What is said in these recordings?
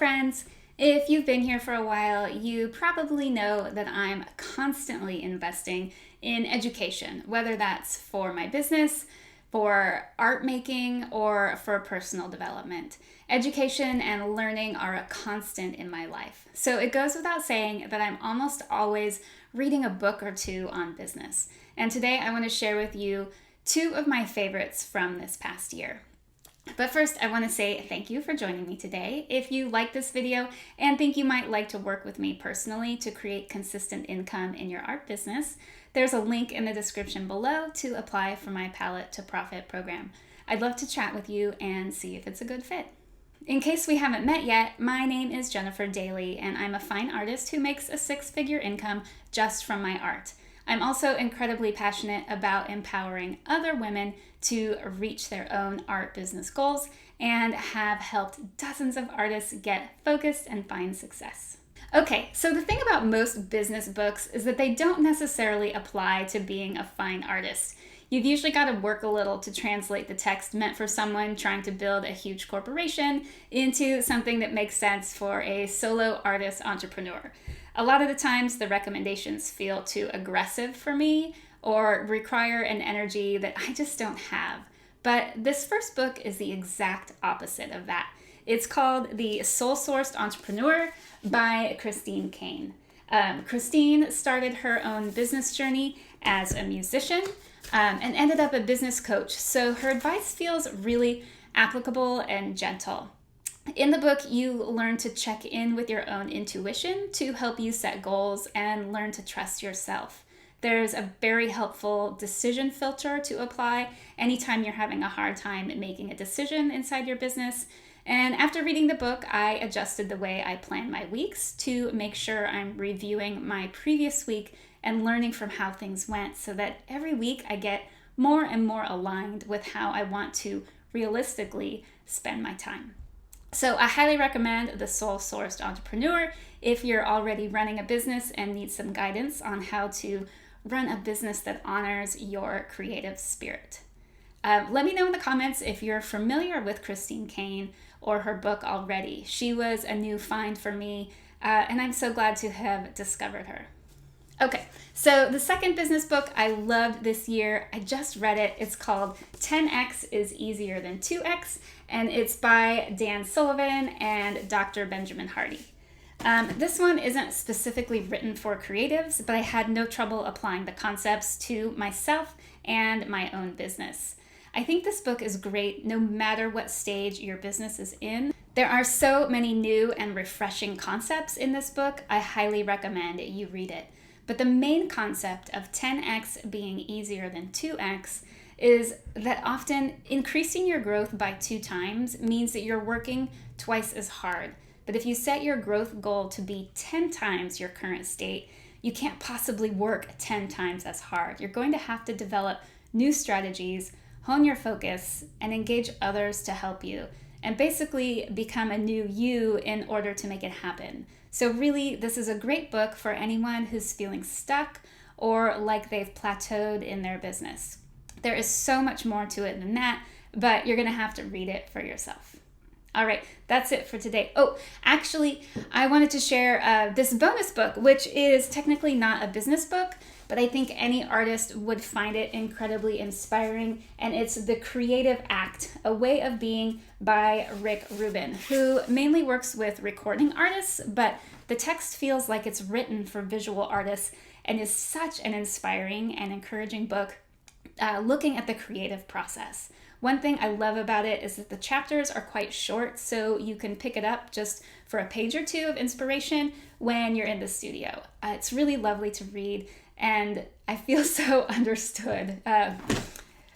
friends. If you've been here for a while, you probably know that I'm constantly investing in education, whether that's for my business, for art making, or for personal development. Education and learning are a constant in my life. So it goes without saying that I'm almost always reading a book or two on business. And today I want to share with you two of my favorites from this past year. But first, I want to say thank you for joining me today. If you like this video and think you might like to work with me personally to create consistent income in your art business, there's a link in the description below to apply for my Palette to Profit program. I'd love to chat with you and see if it's a good fit. In case we haven't met yet, my name is Jennifer Daly, and I'm a fine artist who makes a six-figure income just from my art. I'm also incredibly passionate about empowering other women to reach their own art business goals and have helped dozens of artists get focused and find success. Okay, so the thing about most business books is that they don't necessarily apply to being a fine artist. You've usually got to work a little to translate the text meant for someone trying to build a huge corporation into something that makes sense for a solo artist entrepreneur. A lot of the times the recommendations feel too aggressive for me or require an energy that I just don't have. But this first book is the exact opposite of that. It's called The Soul Sourced Entrepreneur by Christine Caine. Christine started her own business journey as a musician and ended up a business coach. So her advice feels really applicable and gentle. In the book, you learn to check in with your own intuition to help you set goals and learn to trust yourself. There's a very helpful decision filter to apply anytime you're having a hard time making a decision inside your business. And after reading the book, I adjusted the way I plan my weeks to make sure I'm reviewing my previous week and learning from how things went so that every week I get more and more aligned with how I want to realistically spend my time. So I highly recommend The Soul Sourced Entrepreneur if you're already running a business and need some guidance on how to run a business that honors your creative spirit. Let me know in the comments if you're familiar with Christine Caine or her book already. She was a new find for me, and I'm so glad to have discovered her. Okay, so the second business book I loved this year, I just read it. It's called 10X is Easier Than 2X, and it's by Dan Sullivan and Dr. Benjamin Hardy. This one isn't specifically written for creatives, but I had no trouble applying the concepts to myself and my own business. I think this book is great no matter what stage your business is in. There are so many new and refreshing concepts in this book. I highly recommend you read it. But the main concept of 10x being easier than 2x is that often increasing your growth by 2 times means that you're working twice as hard. But if you set your growth goal to be 10 times your current state, you can't possibly work 10 times as hard. You're going to have to develop new strategies, hone your focus, and engage others to help you, and basically become a new you in order to make it happen. So really, this is a great book for anyone who's feeling stuck or like they've plateaued in their business. There is so much more to it than that, but you're gonna have to read it for yourself. All right, that's it for today. Oh, actually, I wanted to share this bonus book, which is technically not a business book, but I think any artist would find it incredibly inspiring, and it's The Creative Act, A Way of Being by Rick Rubin, who mainly works with recording artists, but the text feels like it's written for visual artists and is such an inspiring and encouraging book looking at the creative process. One thing I love about it is that the chapters are quite short, so you can pick it up just for a page or two of inspiration when you're in the studio. It's really lovely to read, and I feel so understood.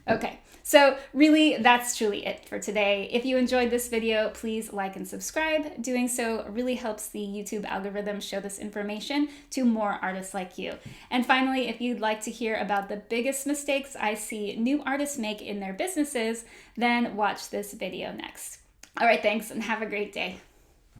Okay, so really that's truly it for today. If you enjoyed this video, please like and subscribe. Doing so really helps the YouTube algorithm show this information to more artists like you. And finally, if you'd like to hear about the biggest mistakes I see new artists make in their businesses, then watch this video next. All right, thanks and have a great day.